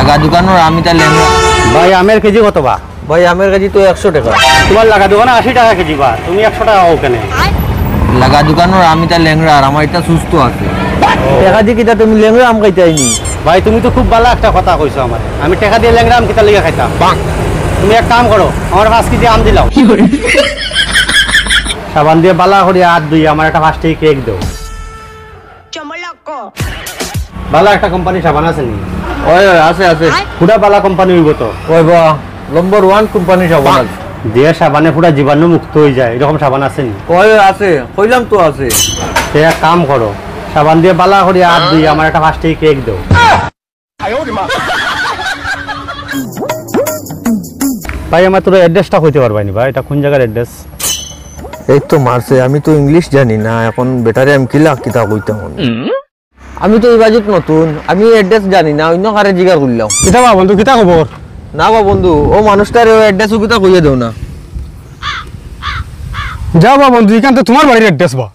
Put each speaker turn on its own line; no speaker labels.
লাগা দোকানের আমি তার লেঙ্গা।
ভাই আমের কেজি কত বা?
ভাই আমের কেজি তো 100 টাকা।
তোমার লাগা দোকানে 80 টাকা কেজি বা, তুমি 100 টাকা ওখানে।
লাগা দোকানের আমি তার লেঙ্গা আর আমার এটা সুস্থ আছে। টাকা দিয়ে কিটা তুমি লেঙ্গা আম খাইতাইনি?
ভাই তুমি তো খুব ভালো একটা কথা কইছো আমার, আমি টাকা দিয়ে ল্যাংড়া আম কিতা লিগা খাইতাম? তুমি এক কাম করো, আমার 5 কেজি আম দিলাও। সাবান দিয়ে বালা করে হাত ধুই, আমার একটা 5 টাকা কেক দাও। বালা একটা কোম্পানি সাবান আছে নি?
ওই ওই আছে আছে।
পুরা বালা কোম্পানি হইব তো?
ওই বা নম্বর 1 কোম্পানি সাবান আছে।
দিয়ে সাবানে পুরা জীবাণু মুক্ত হয়ে যায়, এরকম সাবান আছে নি?
ওই ওই আছে, কইলাম তো আছে।
সে এক কাম করো, সাবান দিয়ে বালা করে হাত ধুই, আমার একটা 5 টাকা কেক দাও। ভাই আমার তোর অ্যাড্রেসটা কইতে পারবানি ভাই, এটা কোন জায়গার অ্যাড্রেস?
এই তো মারছে, আমি তো ইংলিশ জানি না, এখন বেটারে আমি কিলা কিতা কইতাম। আমি তো এই বাজেট নতুন, আমি অ্যাড্রেস জানি না, অন্য কারে জিগার করলাম।
কিতা বা বন্ধু, কিতা খবর?
না বা বন্ধু, ও মানুষটার অ্যাড্রেস ও কিতা কইয়া দেও না।
যাও বা বন্ধু, এখান তো তোমার বাড়ির অ্যাড্রেস বা।